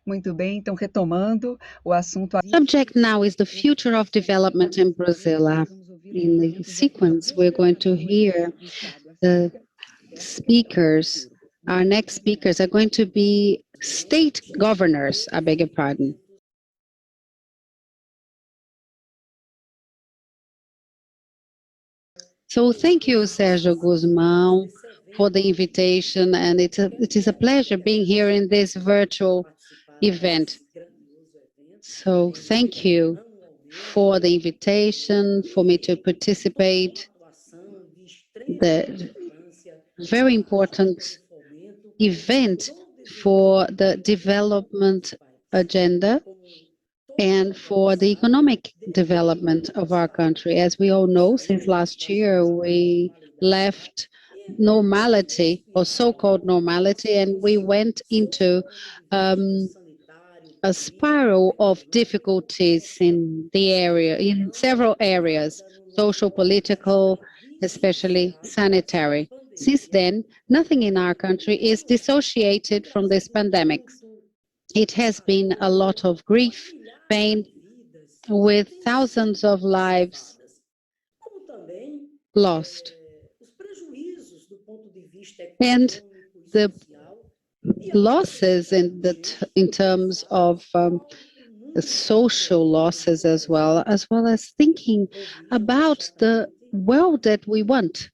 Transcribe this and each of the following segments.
Muito bem, então retomando o assunto. Subject now is the future of development in Brazil. In the sequence, we're going to hear the speakers. Our next speakers are going to be state governors, I beg your pardon. So thank you, Sergio Guzmão, for the invitation, and it is a pleasure being here in this virtual event. So thank you for the invitation, for me to participate. The very important event for the development agenda and for the economic development of our country. As we all know, since last year, we left normality, or so-called normality, and we went into a spiral of difficulties in the area, in several areas, social, political, especially sanitary. Since then, nothing in our country is dissociated from this pandemic. It has been a lot of grief, pain, with thousands of lives lost. And the losses in terms of social losses as well as thinking about the world that we want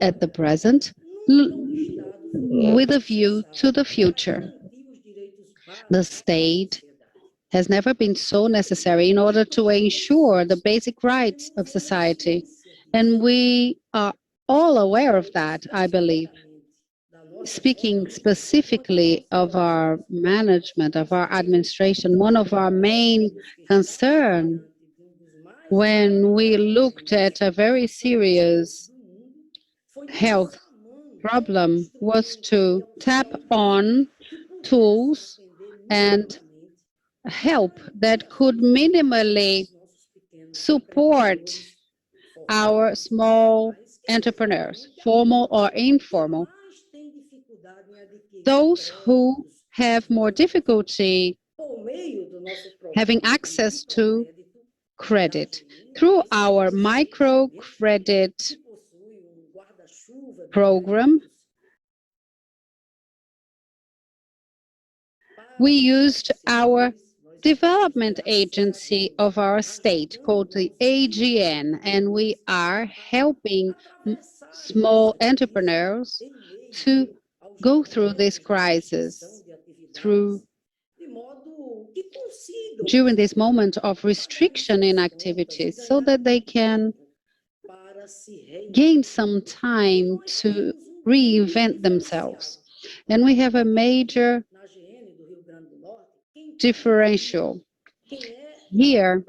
at the present with a view to the future. The state has never been so necessary in order to ensure the basic rights of society. And we are all aware of that, I believe. Speaking specifically of our management, of our administration, one of our main concerns when we looked at a very serious health problem was to tap on tools and help that could minimally support our small entrepreneurs, formal or informal, those who have more difficulty having access to credit. Through our microcredit program, we used our development agency of our state called the AGN, and we are helping small entrepreneurs to go through this crisis during this moment of restriction in activities so that they can gain some time to reinvent themselves. And we have a major differential here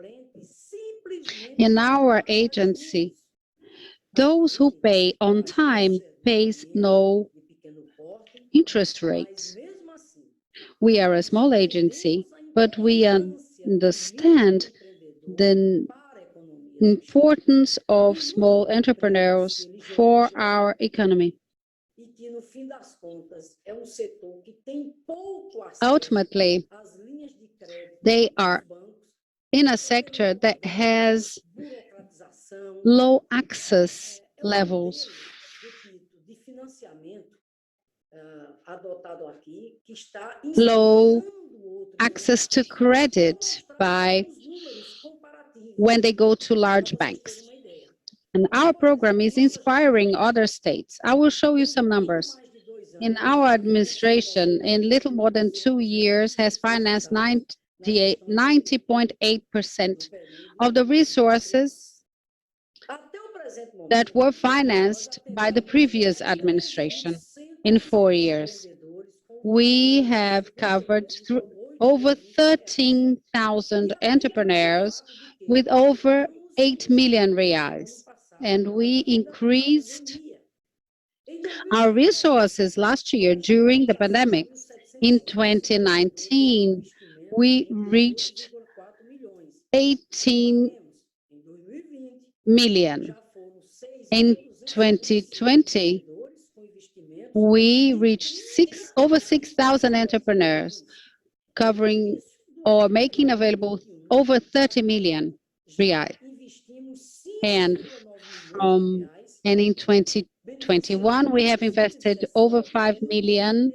in our agency. Those who pay on time pays no interest rates. We are a small agency, but we understand the importance of small entrepreneurs for our economy. Ultimately, they are in a sector that has low access levels, low access to credit when they go to large banks. And our program is inspiring other states. I will show you some numbers. In our administration, in little more than 2 years, has financed 90.8% of the resources that were financed by the previous administration in 4 years. We have covered over 13,000 entrepreneurs with over 8 million reais. And we increased our resources last year during the pandemic. In 2019, we reached 18 million. In 2020, we reached over 6,000 entrepreneurs covering or making available over 30 million reais. And in 2021, we have invested over 5 million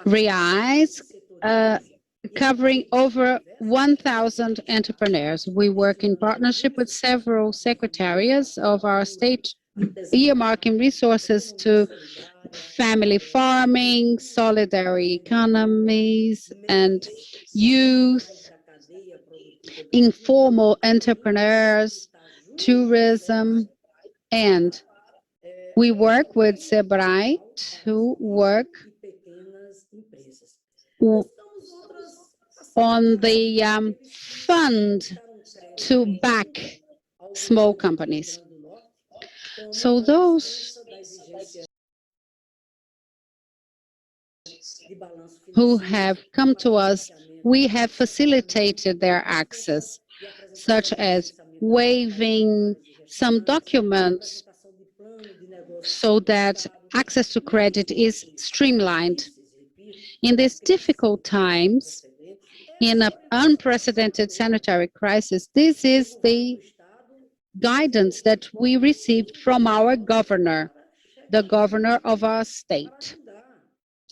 reais, covering over 1,000 entrepreneurs. We work in partnership with several secretariats of our state, earmarking resources to family farming, solidarity economies, and youth, informal entrepreneurs, tourism, and we work with Gerais to work on the fund to back small companies. So those who have come to us, we have facilitated their access, such as waiving some documents so that access to credit is streamlined. In these difficult times, in an unprecedented sanitary crisis, this is the guidance that we received from our governor, the governor of our state,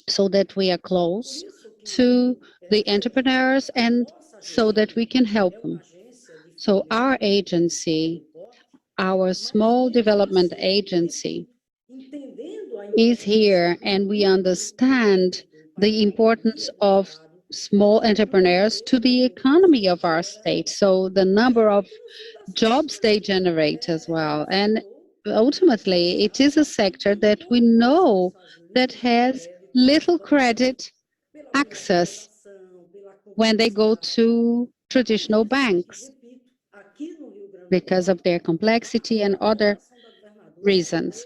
so that we are close to the entrepreneurs and so that we can help them. So our agency, our small development agency, is here, and we understand the importance of small entrepreneurs to the economy of our state. So the number of jobs they generate as well. And ultimately, it is a sector that we know that has little credit access when they go to traditional banks because of their complexity and other reasons.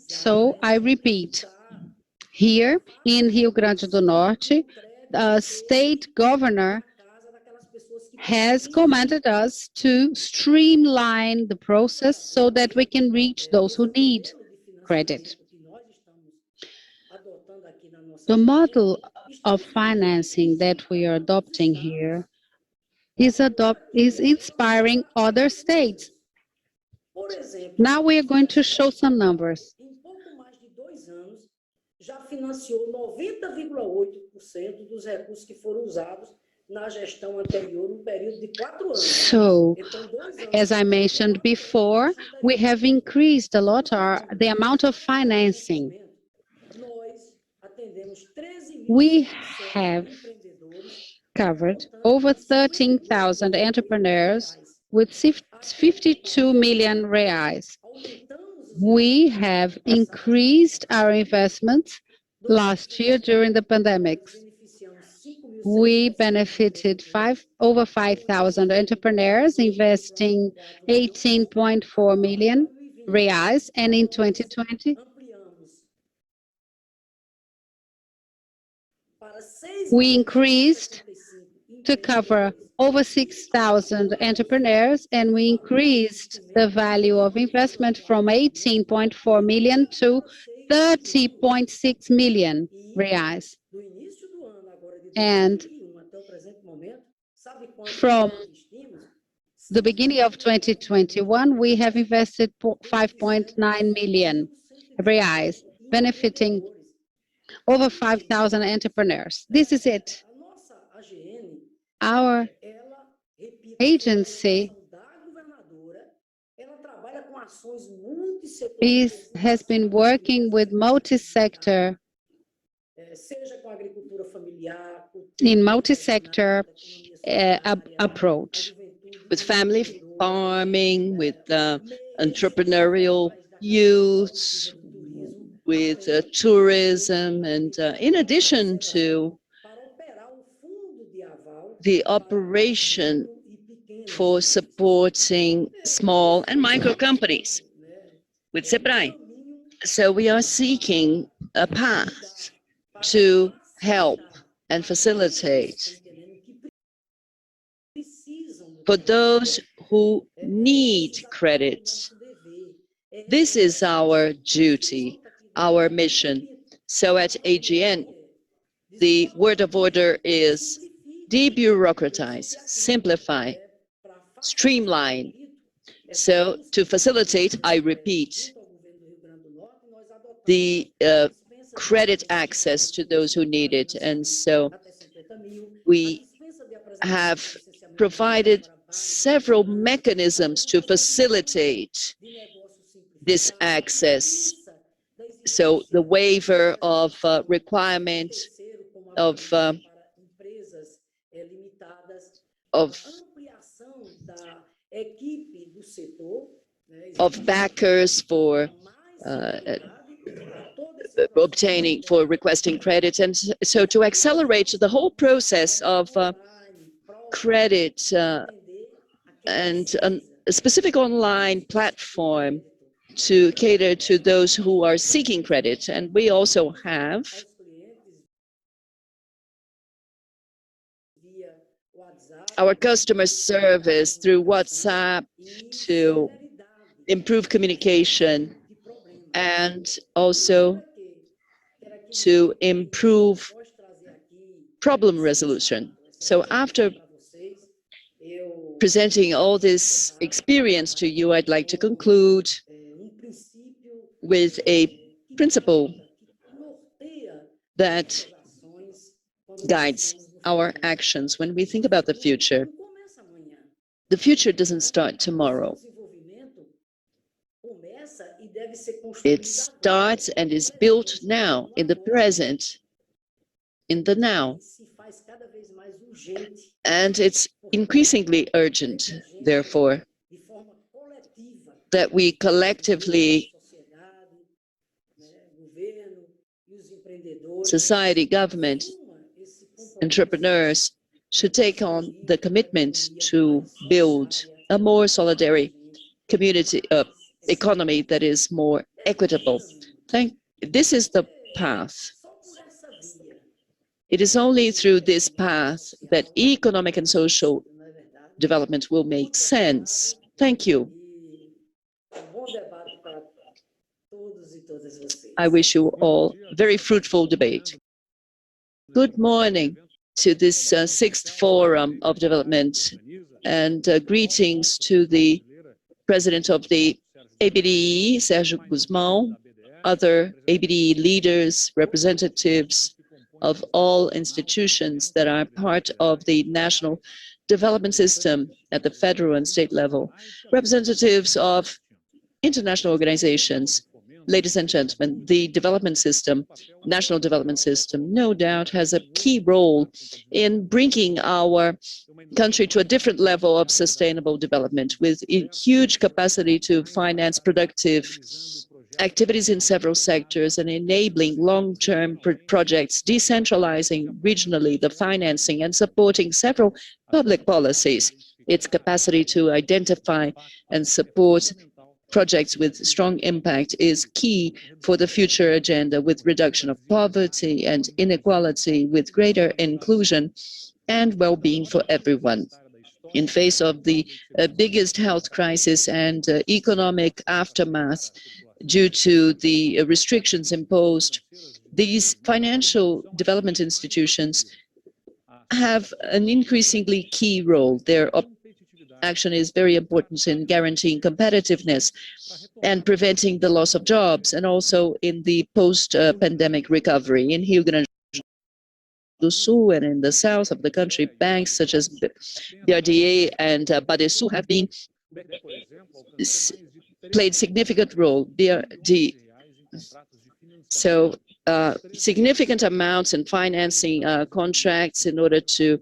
So I repeat, here in Rio Grande do Norte, the state governor has commanded us to streamline the process so that we can reach those who need credit. The model of financing that we are adopting here is inspiring other states. Now we are going to show some numbers. Já financiou 90,8% dos recursos que foram usados na gestão anterior, no período de 4 anos. So, as I mentioned before, we have increased a lot the amount of financing. We have covered over 13,000 entrepreneurs with 52 million reais. We have increased our investments last year during the pandemic. We benefited over 5,000 entrepreneurs, investing 18.4 million reais, and in 2020, we increased to cover over 6,000 entrepreneurs, and we increased the value of investment from 18.4 million to 30.6 million reais. And from the beginning of 2021, we have invested 5.9 million reais, benefiting over 5,000 entrepreneurs. This is it. Our agency has been working with multi-sector approach, with family farming, with entrepreneurial youths, with tourism, and in addition to the operation for supporting small and micro companies with Gerais. So we are seeking a path to help and facilitate for those who need credit. This is our duty, our mission, So at AGN, the word of order is debureaucratize, simplify, streamline. So to facilitate, I repeat, the credit access to those who need it. And so we have provided several mechanisms to facilitate this access. So the waiver of requirement of backers for requesting credit, and so to accelerate the whole process of credit and a specific online platform to cater to those who are seeking credit. And we also have our customer service through WhatsApp to improve communication and also to improve problem resolution. So after presenting all this experience to you, I'd like to conclude with a principle that guides our actions when we think about the future. The future doesn't start tomorrow. It starts and is built now, in the present, in the now. And it's increasingly urgent, therefore, that we collectively, society, government, entrepreneurs, should take on the commitment to build a more solidary community, economy that is more equitable. This is the path. It is only through this path that economic and social development will make sense. Thank you. I wish you all a very fruitful debate. Good morning to this sixth Forum of Development, and greetings to the President of the ABDE, Sérgio Guzmão, other ABDE leaders, representatives of all institutions that are part of the national development system at the federal and state level, representatives of international organizations. Ladies and gentlemen, the development system, national development system, no doubt has a key role in bringing our country to a different level of sustainable development, with a huge capacity to finance productive activities in several sectors and enabling long-term projects, decentralizing regionally the financing and supporting several public policies. Its capacity to identify and support projects with strong impact is key for the future agenda, with reduction of poverty and inequality, with greater inclusion and well-being for everyone. In face of the biggest health crisis and economic aftermath due to the restrictions imposed, these financial development institutions have an increasingly key role. Their action is very important in guaranteeing competitiveness and preventing the loss of jobs, and also in the post-pandemic recovery. In Rio Grande do Sul and in the south of the country, banks such as ABDE and Badesul have been played significant role. So significant amounts in financing contracts in order to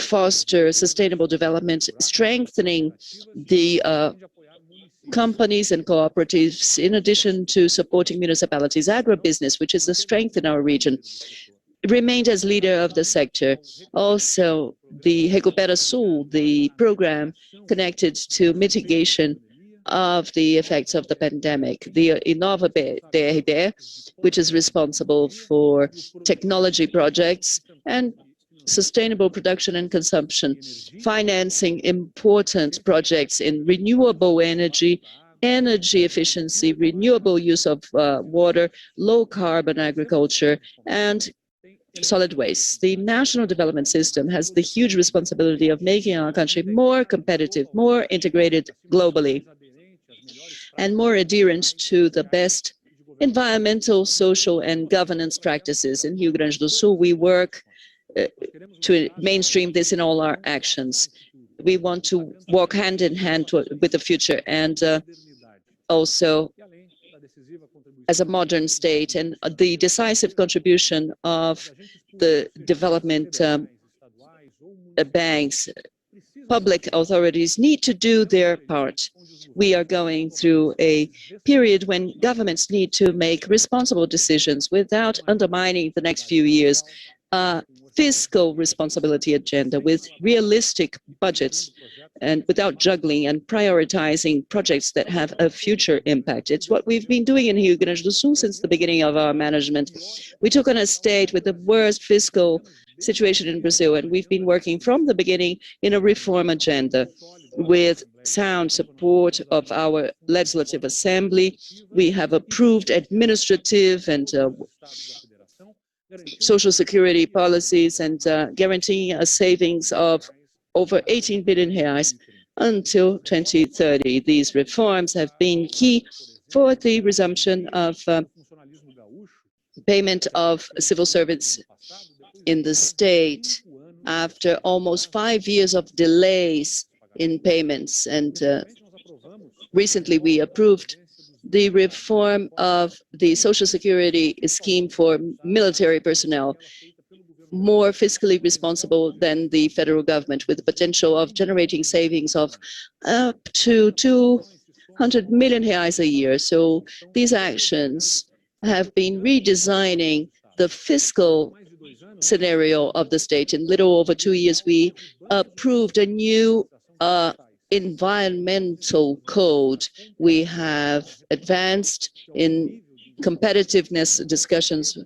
foster sustainable development, strengthening the companies and cooperatives, in addition to supporting municipalities. Agribusiness, which is a strength in our region, remained as leader of the sector. Also, the Recupera Sul, the program connected to mitigation of the effects of the pandemic. The Inova BRB, which is responsible for technology projects and sustainable production and consumption, financing important projects in renewable energy energy efficiency, renewable use of water, low carbon agriculture, and solid waste. The national development system has the huge responsibility of making our country more competitive, more integrated globally, and more adherent to the best environmental, social, and governance practices. In Rio Grande do Sul, we work to mainstream this in all our actions. We want to walk hand in hand with the future, and also as a modern state, and the decisive contribution of the development banks, public authorities need to do their part. We are going through a period when governments need to make responsible decisions without undermining the next few years. Fiscal responsibility agenda with realistic budgets and without juggling and prioritizing projects that have a future impact. It's what we've been doing in Rio Grande do Sul since the beginning of our management. We took on a state with the worst fiscal situation in Brazil, and we've been working from the beginning in a reform agenda with sound support of our legislative assembly. We have approved administrative and social security policies and guaranteeing a savings of over 18 billion reais until 2030. These reforms have been key for the resumption of payment of civil servants in the state after almost 5 years of delays in payments. And recently we approved the reform of the Social Security scheme for military personnel, more fiscally responsible than the federal government, with the potential of generating savings of up to 200 million reais a year. So these actions have been redesigning the fiscal scenario of the state. In little over 2 years, we approved a new environmental code. We have advanced in competitiveness discussions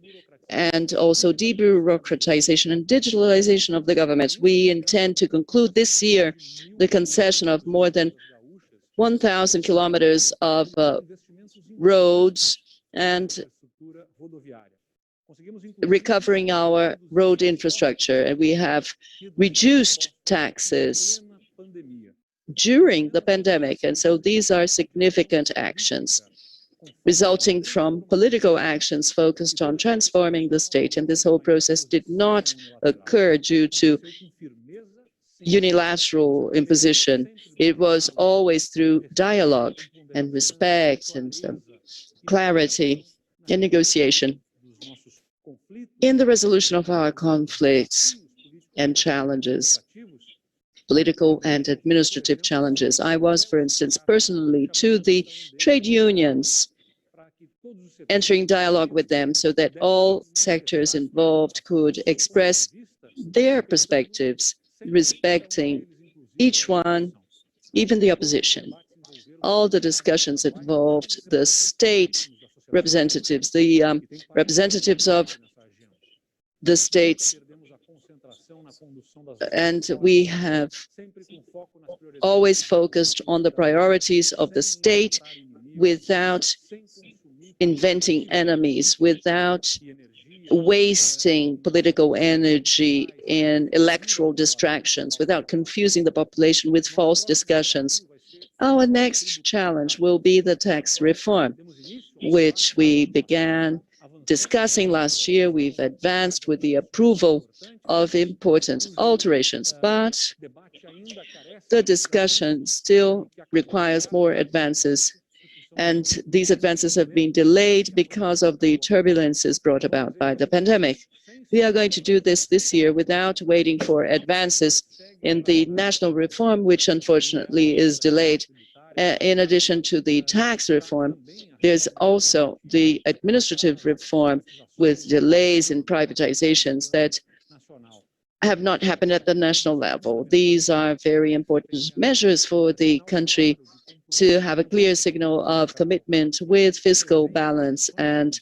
and also debureaucratization and digitalization of the government. We intend to conclude this year the concession of more than 1,000 kilometers of roads and recovering our road infrastructure. And we have reduced taxes during the pandemic. And so these are significant actions resulting from political actions focused on transforming the state. And this whole process did not occur due to unilateral imposition. It was always through dialogue and respect and clarity and negotiation. In the resolution of our conflicts and challenges, political and administrative challenges, I was, for instance, personally to the trade unions, entering dialogue with them so that all sectors involved could express their perspectives, respecting each one, even the opposition. All the discussions involved the state representatives, the representatives of the states, and we have always focused on the priorities of the state without inventing enemies, without wasting political energy in electoral distractions, without confusing the population with false discussions. Our next challenge will be the tax reform, which we began discussing last year. We've advanced with the approval of important alterations, but the discussion still requires more advances. And these advances have been delayed because of the turbulences brought about by the pandemic. We are going to do this year without waiting for advances in the national reform, which unfortunately is delayed. In addition to the tax reform, there's also the administrative reform with delays in privatizations that have not happened at the national level. These are very important measures for the country to have a clear signal of commitment with fiscal balance and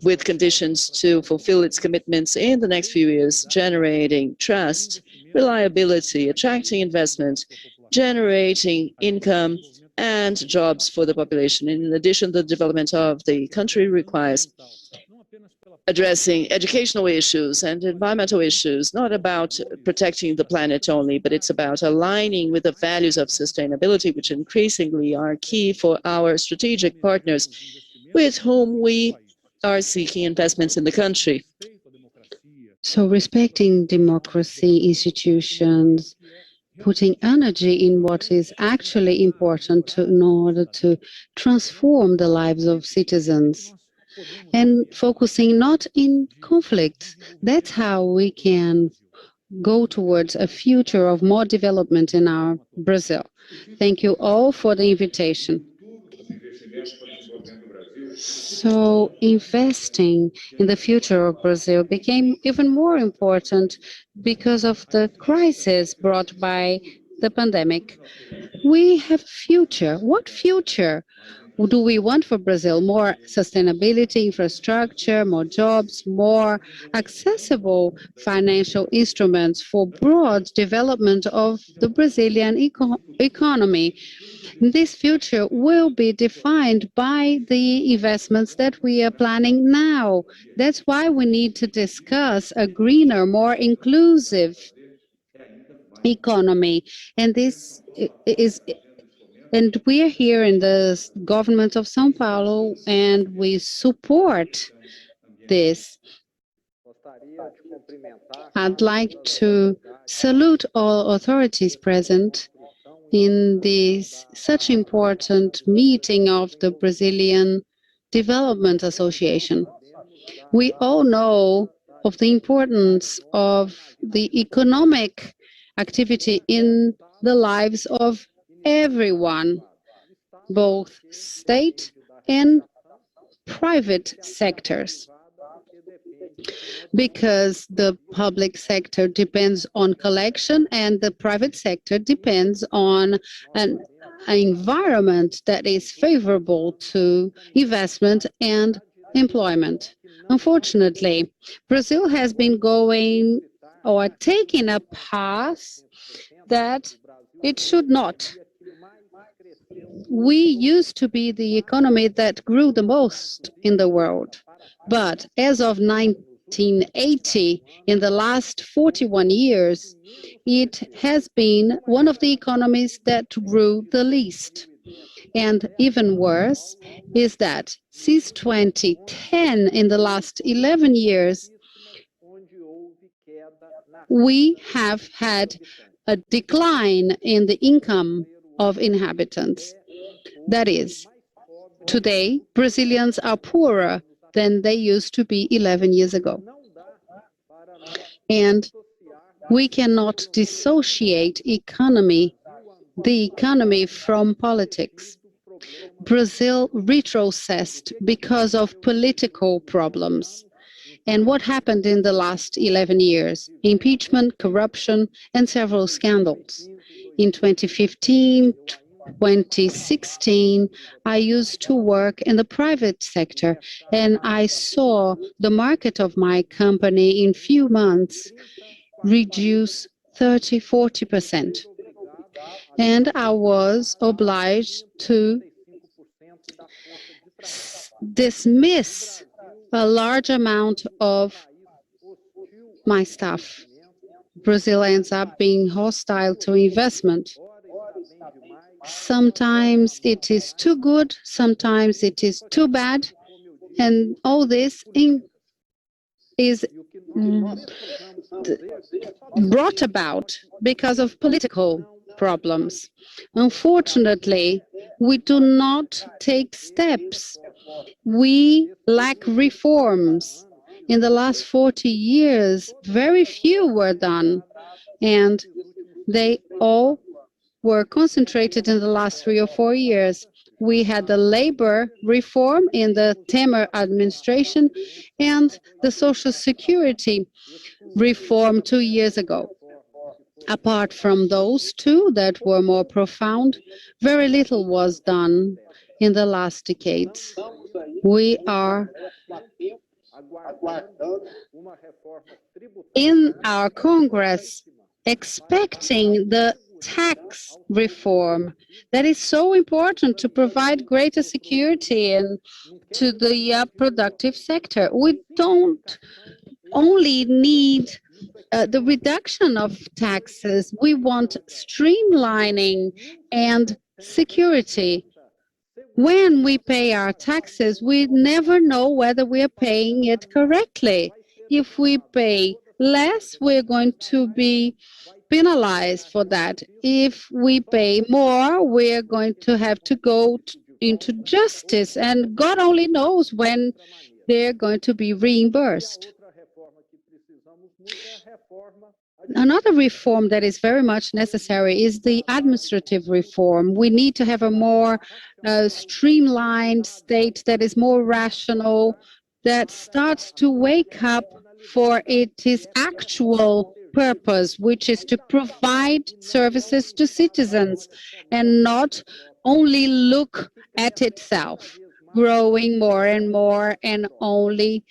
with conditions to fulfill its commitments in the next few years, generating trust, reliability, attracting investment, generating income, and jobs for the population. In addition, the development of the country requires addressing educational issues and environmental issues, not about protecting the planet only, but it's about aligning with the values of sustainability, which increasingly are key for our strategic partners with whom we are seeking investments in the country. So respecting democracy, institutions, putting energy in what is actually important in order to transform the lives of citizens, and focusing not in conflicts. That's how we can go towards a future of more development in our Brazil. Thank you all for the invitation. So investing in the future of Brazil became even more important because of the crisis brought by the pandemic. We have future. What future do we want for Brazil? More sustainability, infrastructure, more jobs, more accessible financial instruments for broad development of the Brazilian economy. This future will be defined by the investments that we are planning now. That's why we need to discuss a greener, more inclusive economy. And this is, and we are here in the government of São Paulo, and we support this. I'd like to salute all authorities present in this such important meeting of the Brazilian Development Association. We all know of the importance of the economic activity in the lives of everyone, both state and private sectors, because the public sector depends on collection and the private sector depends on an environment that is favorable to investment and employment. Unfortunately, Brazil has been going or taking a path that it should not. We used to be the economy that grew the most in the world, but as of 1980, in the last 41 years, it has been one of the economies that grew the least. And even worse is that since 2010, in the last 11 years, we have had a decline in the income of inhabitants. That is, today, Brazilians are poorer than they used to be 11 years ago. And we cannot dissociate the economy from politics. Brazil retrocessed because of political problems. And what happened in the last 11 years? Impeachment, corruption, and several scandals. In 2015, 2016, I used to work in the private sector, and I saw the market of my company in few months reduce 30–40%. And I was obliged to dismiss a large amount of my staff. Brazil ends up being hostile to investment. Sometimes it is too good, sometimes it is too bad, and all this is brought about because of political problems. Unfortunately, we do not take steps. We lack reforms. In the last 40 years, very few were done, and they all were concentrated in the last 3 or 4 years. We had the labor reform in the Temer administration and the Social Security reform 2 years ago. Apart from those two that were more profound, very little was done in the last decades. We are in our Congress expecting the tax reform that is so important to provide greater security and to the productive sector. We don't only need the reduction of taxes. We want streamlining and security. When we pay our taxes, we never know whether we are paying it correctly. If we pay less, we're going to be penalized for that. If we pay more, we're going to have to go into justice, and God only knows when they're going to be reimbursed. Another reform that is very much necessary is the administrative reform. We need to have a more streamlined state that is more rational, that starts to wake up for its actual purpose, which is to provide services to citizens and not only look at itself, growing more and more and only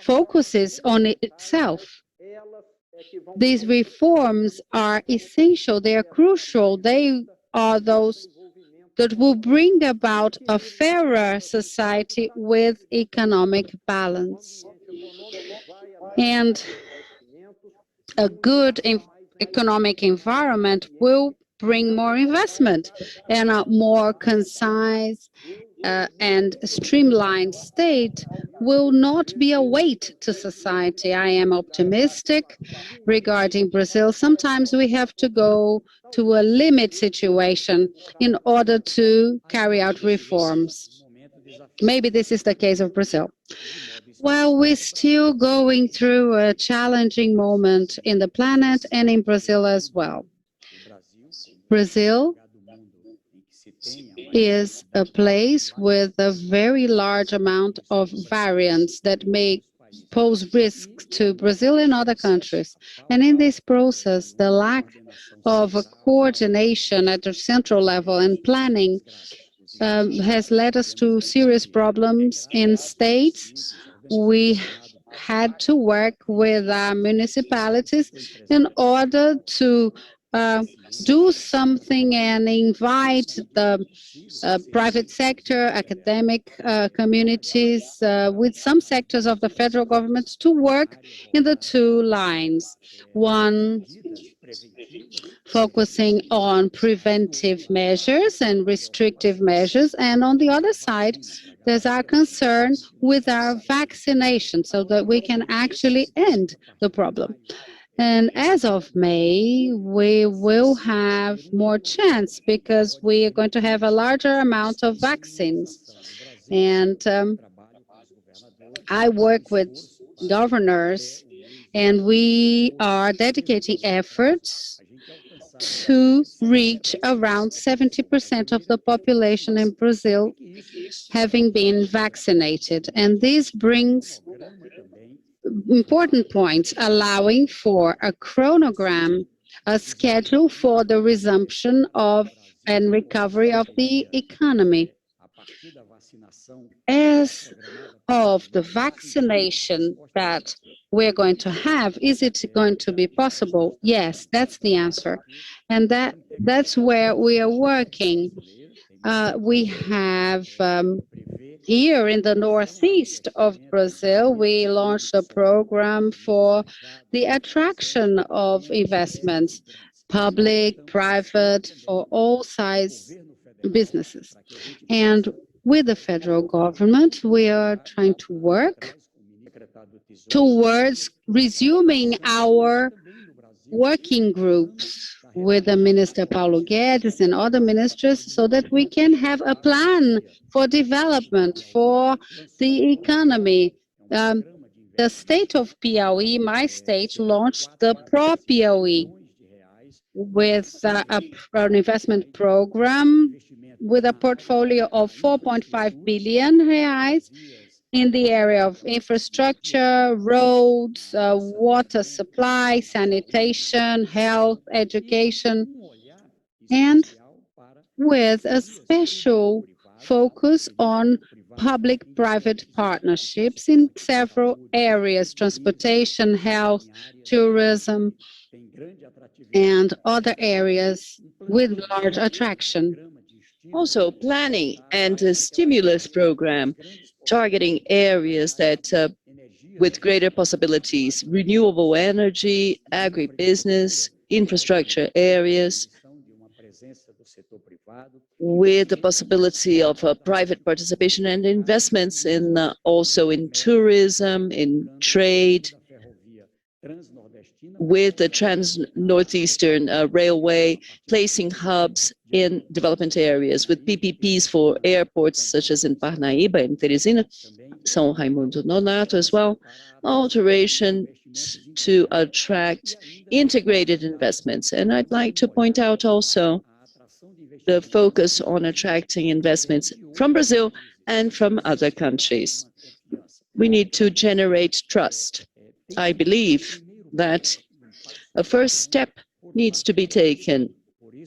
focuses on itself. These reforms are essential, they are crucial, they are those that will bring about a fairer society with economic balance. And a good economic environment will bring more investment, and a more concise and streamlined state will not be a weight to society. I am optimistic regarding Brazil. Sometimes we have to go to a limit situation in order to carry out reforms. Maybe this is the case of Brazil. Well, we're still going through a challenging moment in the planet and in Brazil as well. Brazil is a place with a very large amount of variants that may pose risks to Brazil and other countries. And in this process, the lack of a coordination at the central level and planning has led us to serious problems in states. We had to work with our municipalities in order to do something and invite the private sector, academic communities, with some sectors of the federal government to work in the two lines. One, focusing on preventive measures and restrictive measures, and on the other side, there's our concern with our vaccination so that we can actually end the problem. And as of May, we will have more chance because we are going to have a larger amount of vaccines. And I work with governors, and we are dedicating efforts to reach around 70% of the population in Brazil having been vaccinated. And this brings important points, allowing for a chronogram, a schedule for the resumption of and recovery of the economy. As of the vaccination that we're going to have, is it going to be possible? Yes, that's the answer. And that's where we are working. We have here in the northeast of Brazil, we launched a program for the attraction of investments, public, private, for all size businesses. And with the federal government, we are trying to work towards resuming our working groups with the Minister Paulo Guedes and other ministers so that we can have a plan for development for the economy. The state of Piauí, my state, launched the Pro Piauí with an investment program with a portfolio of 4.5 billion reais in the area of infrastructure, roads, water supply, sanitation, health, education, and with a special focus on public-private partnerships in several areas: transportation, health, tourism, and other areas with large attraction. Also, planning and a stimulus program targeting areas that with greater possibilities, renewable energy, agribusiness, infrastructure areas, with the possibility of private participation and investments in also in tourism, in trade, with the Trans-Northeastern Railway, placing hubs in development areas, with PPPs for airports such as in Parnaíba and Teresina, São Raimundo Nonato as well, alterations to attract integrated investments. And I'd like to point out also the focus on attracting investments from Brazil and from other countries. We need to generate trust. I believe that a first step needs to be taken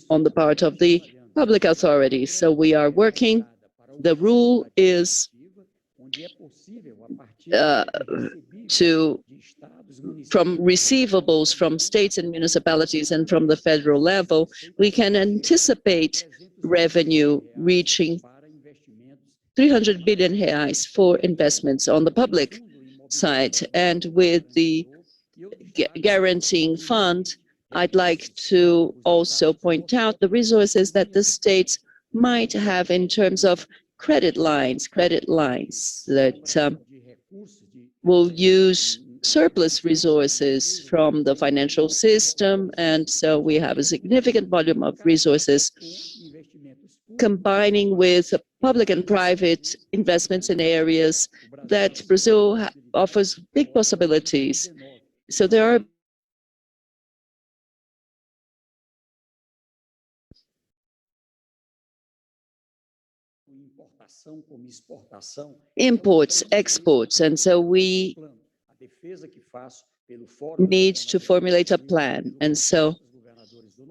on the part of the public authorities. So we are working. The rule is from receivables from states and municipalities and from the federal level, we can anticipate revenue reaching 300 billion reais for investments on the public side. And with the guaranteeing fund, I'd like to also point out the resources that the states might have in terms of credit lines that will use surplus resources from the financial system. And so we have a significant volume of resources combining with public and private investments in areas that Brazil offers big possibilities. So there are imports, exports, and so we need to formulate a plan. And so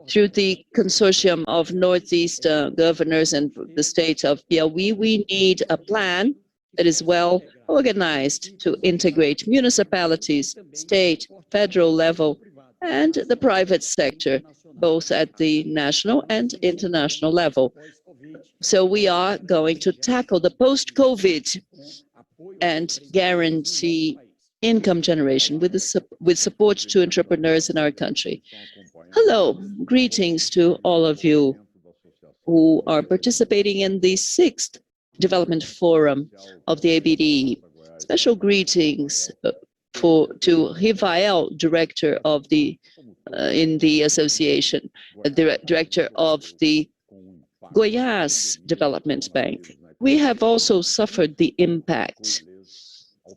through the consortium of Northeast governors and the state of Piauí, we need a plan that is well organized to integrate municipalities, state, federal level, and the private sector, both at the national and international level. So we are going to tackle the post-COVID and guarantee income generation with support to entrepreneurs in our country. Hello, greetings to all of you who are participating in the 6th Development Forum of the ABDE. Special greetings to Rafael, director of the in the association, director of the Goiás Development Bank. We have also suffered the impact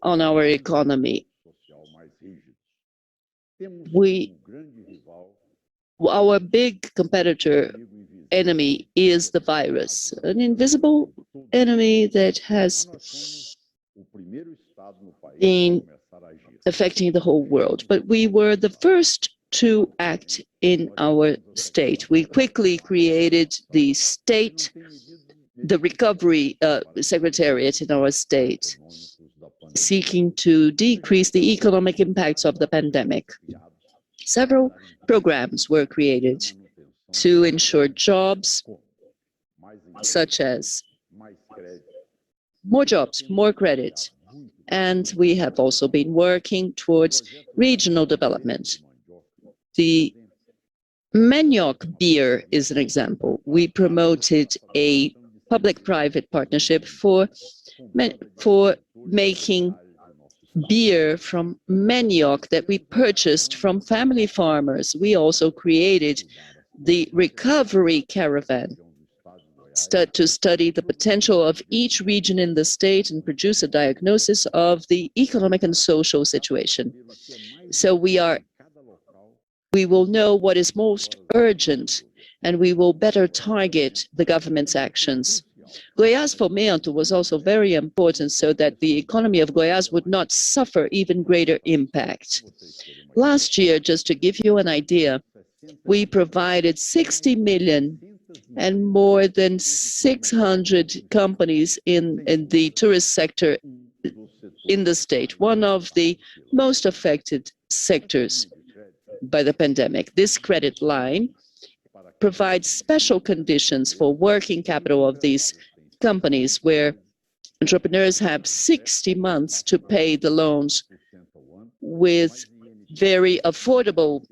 on our economy. Our big competitor enemy is the virus, an invisible enemy that has been affecting the whole world. But we were the first to act in our state. We quickly created the recovery secretariat in our state, seeking to decrease the economic impacts of the pandemic. Several programs were created to ensure jobs, such as more jobs, more credit. And we have also been working towards regional development. The manioc beer is an example. We promoted a public-private partnership for making beer from manioc that we purchased from family farmers. We also created the recovery caravan to study the potential of each region in the state and produce a diagnosis of the economic and social situation. So we will know what is most urgent, and we will better target the government's actions. Goiás Fomento was also very important so that the economy of Goiás would not suffer even greater impact. Last year, just to give you an idea, we provided 60 million and more than 600 companies in the tourist sector in the state, one of the most affected sectors by the pandemic. This credit line provides special conditions for working capital of these companies, where entrepreneurs have 60 months to pay the loans with very affordable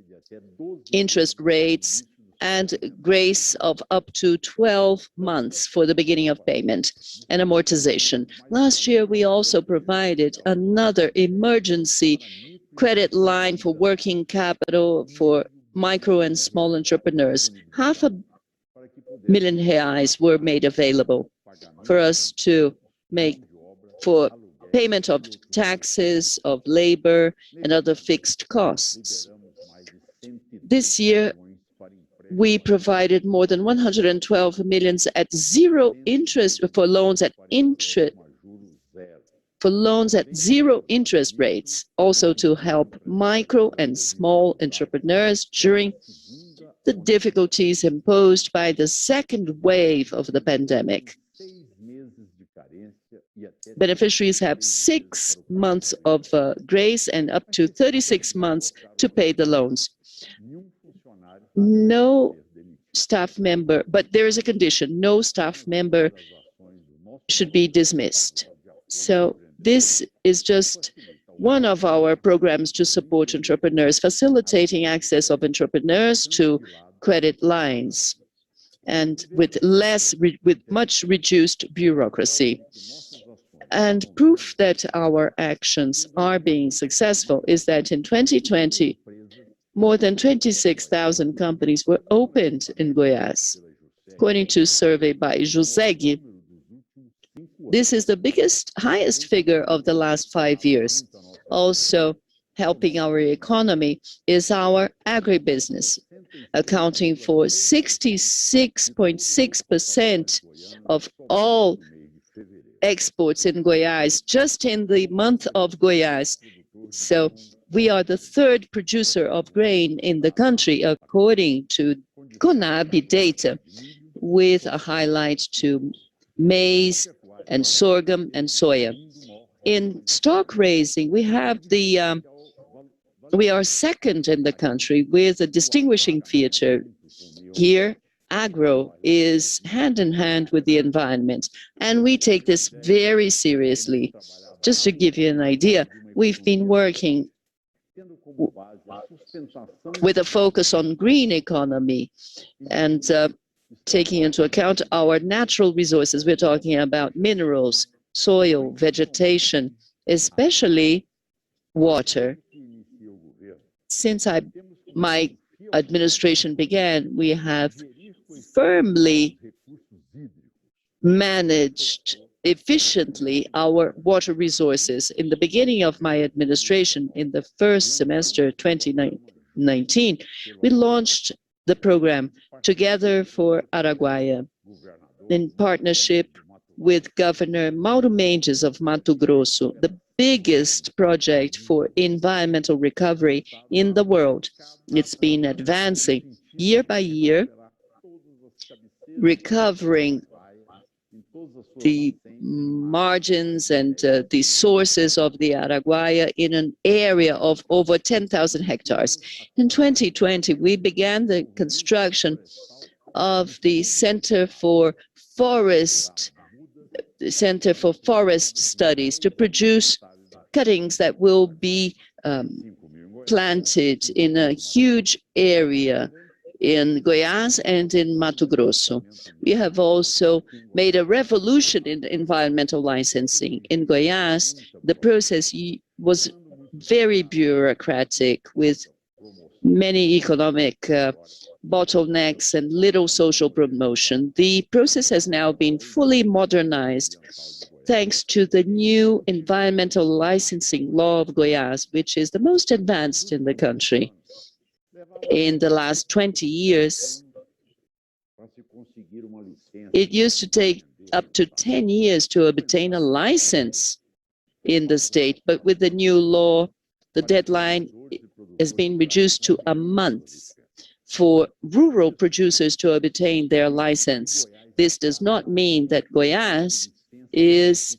interest rates and grace of up to 12 months for the beginning of payment and amortization. Last year, we also provided another emergency credit line for working capital for micro and small entrepreneurs. R500,000 were made available for us to make for payment of taxes, of labor, and other fixed costs. This year, we provided more than 112 million at zero interest for loans at zero interest rates, also to help micro and small entrepreneurs during the difficulties imposed by the second wave of the pandemic. Beneficiaries have 6 months of grace and up to 36 months to pay the loans. No staff member, but there is a condition, no staff member should be dismissed. So this is just one of our programs to support entrepreneurs, facilitating access of entrepreneurs to credit lines and with much reduced bureaucracy. And proof that our actions are being successful is that in 2020, more than 26,000 companies were opened in Goiás. According to a survey by Joseg, this is the highest figure of the last 5 years. Also helping our economy is our agribusiness, accounting for 66.6% of all exports in Goiás, just in the month of Goiás. So we are the third producer of grain in the country, according to CONAB data, with a highlight to maize and sorghum and soya. In stock raising, we are second in the country with a distinguishing feature. Here, agro is hand in hand with the environment, and we take this very seriously. Just to give you an idea, we've been working with a focus on green economy and taking into account our natural resources. We're talking about minerals, soil, vegetation, especially water. Since my administration began, we have firmly managed efficiently our water resources. In the beginning of my administration, in the first semester 2019, we launched the program Together for Araguaia in partnership with Governor Mauro Mendes of Mato Grosso, the biggest project for environmental recovery in the world. It's been advancing year by year, recovering the margins and the sources of the Araguaia in an area of over 10,000 hectares. In 2020, we began the construction of the Center for Forest Studies to produce cuttings that will be planted in a huge area in Goiás and in Mato Grosso. We have also made a revolution in environmental licensing. In Goiás, the process was very bureaucratic with many economic bottlenecks and little social promotion. The process has now been fully modernized thanks to the new environmental licensing law of Goiás, which is the most advanced in the country. In the last 20 years, it used to take up to 10 years to obtain a license in the state, but with the new law, the deadline has been reduced to a month for rural producers to obtain their license. This does not mean that Goiás is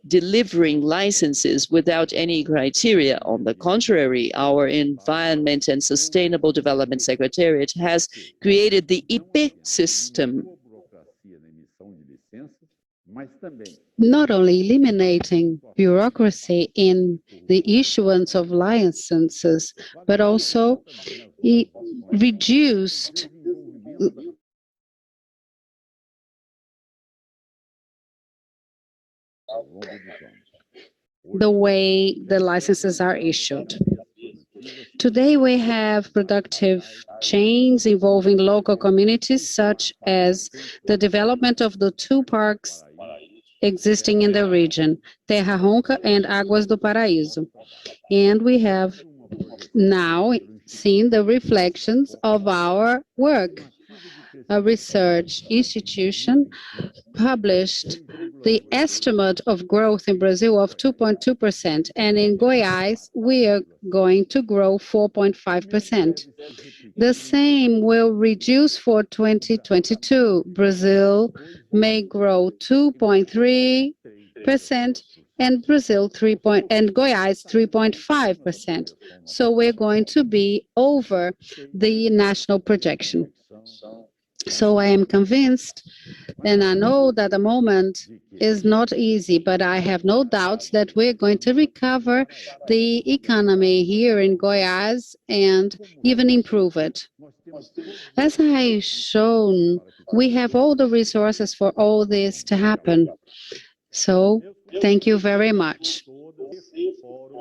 delivering licenses without any criteria. On the contrary, our Environment and Sustainable Development Secretariat has created the IP system, not only eliminating bureaucracy in the issuance of licenses, but also reduced the way the licenses are issued. Today, we have productive chains involving local communities, such as the development of the two parks existing in the region, Terra Ronca and Águas do Paraíso. And we have now seen the reflections of our work. A research institution published the estimate of growth in Brazil of 2.2%, and in Goiás, we are going to grow 4.5%. The same will reduce for 2022. Brazil may grow 2.3%, and Goiás 3.5%. So we're going to be over the national projection. So I am convinced, and I know that the moment is not easy, but I have no doubts that we're going to recover the economy here in Goiás and even improve it. As I shown, we have all the resources for all this to happen. So thank you very much.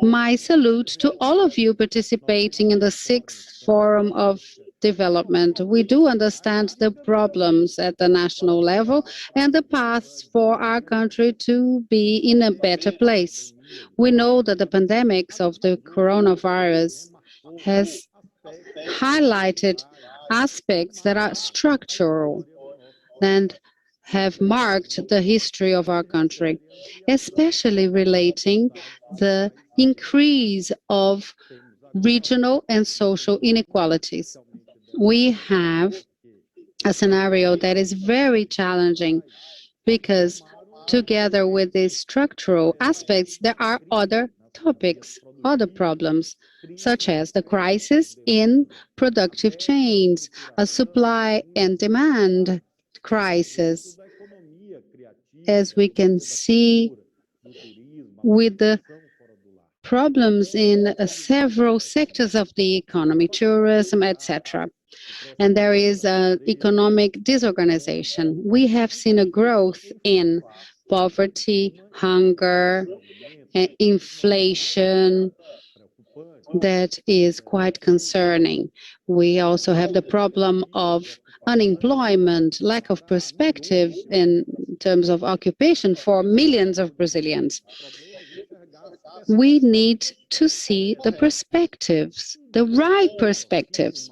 My salute to all of you participating in the 6th Forum of Development. We do understand the problems at the national level and the paths for our country to be in a better place. We know that the pandemics of the coronavirus has highlighted aspects that are structural and have marked the history of our country, especially relating the increase of regional and social inequalities. We have a scenario that is very challenging because together with these structural aspects, there are other topics, other problems, such as the crisis in productive chains, a supply and demand crisis, as we can see with the problems in several sectors of the economy, tourism, etc. And there is economic disorganization. We have seen a growth in poverty, hunger, inflation that is quite concerning. We also have the problem of unemployment, lack of perspective in terms of occupation for millions of Brazilians. We need to see the perspectives, the right perspectives.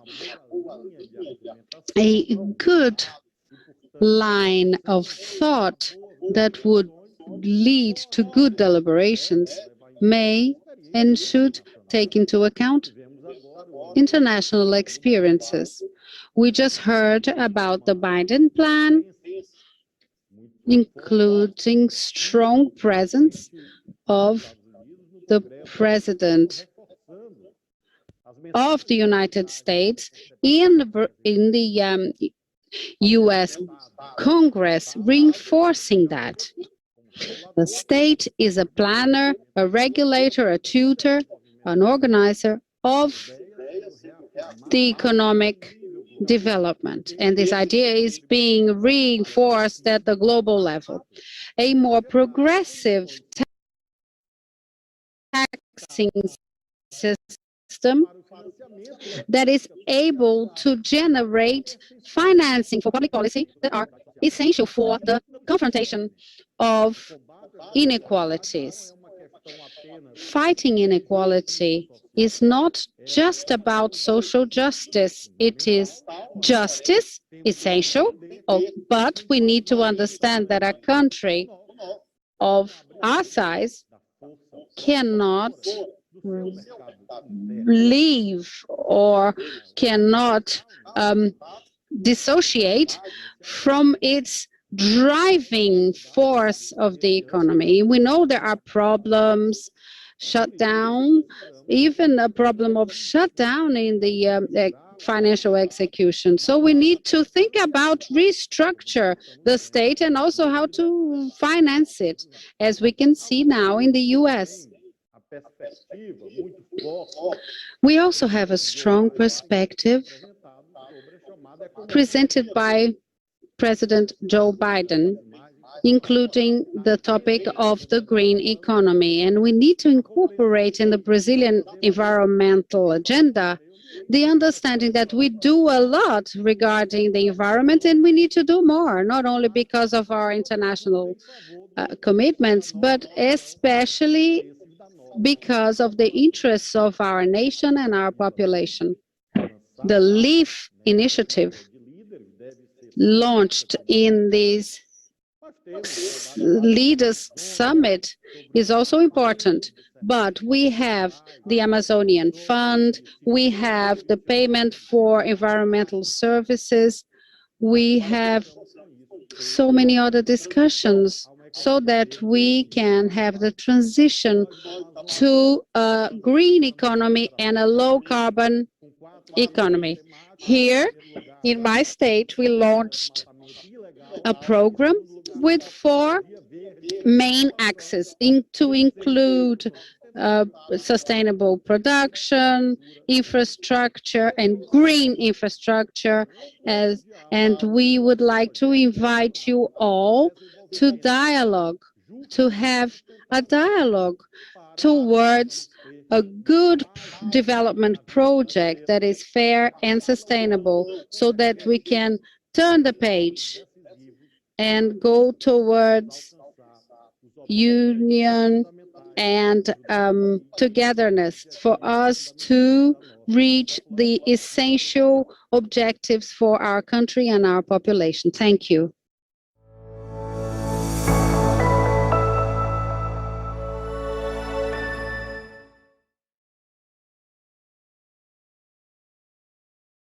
A good line of thought that would lead to good deliberations may and should take into account international experiences. We just heard about the Biden plan, including strong presence of the President of the United States in the U.S. Congress, reinforcing that. The state is a planner, a regulator, a tutor, an organizer of the economic development. And this idea is being reinforced at the global level. A more progressive taxing system that is able to generate financing for public policy that are essential for the confrontation of inequalities. Fighting inequality is not just about social justice. It is justice, essential, but we need to understand that a country of our size cannot leave or cannot dissociate from its driving force of the economy. We know there are problems, shutdown, even a problem of shutdown in the financial execution. So we need to think about restructure the state and also how to finance it, as we can see now in the US. We also have a strong perspective presented by President Joe Biden, including the topic of the green economy. And we need to incorporate in the Brazilian environmental agenda the understanding that we do a lot regarding the environment, and we need to do more, not only because of our international commitments, but especially because of the interests of our nation and our population. The LEAF initiative launched in this Leaders Summit is also important, but we have the Amazonian Fund, we have the payment for environmental services, we have so many other discussions so that we can have the transition to a green economy and a low carbon economy. Here in my state, we launched a program with 4 main axes to include sustainable production, infrastructure, and green infrastructure. And we would like to invite you all to dialogue, to have a dialogue towards a good development project that is fair and sustainable, so that we can turn the page and go towards union and togetherness for us to reach the essential objectives for our country and our population. Thank you.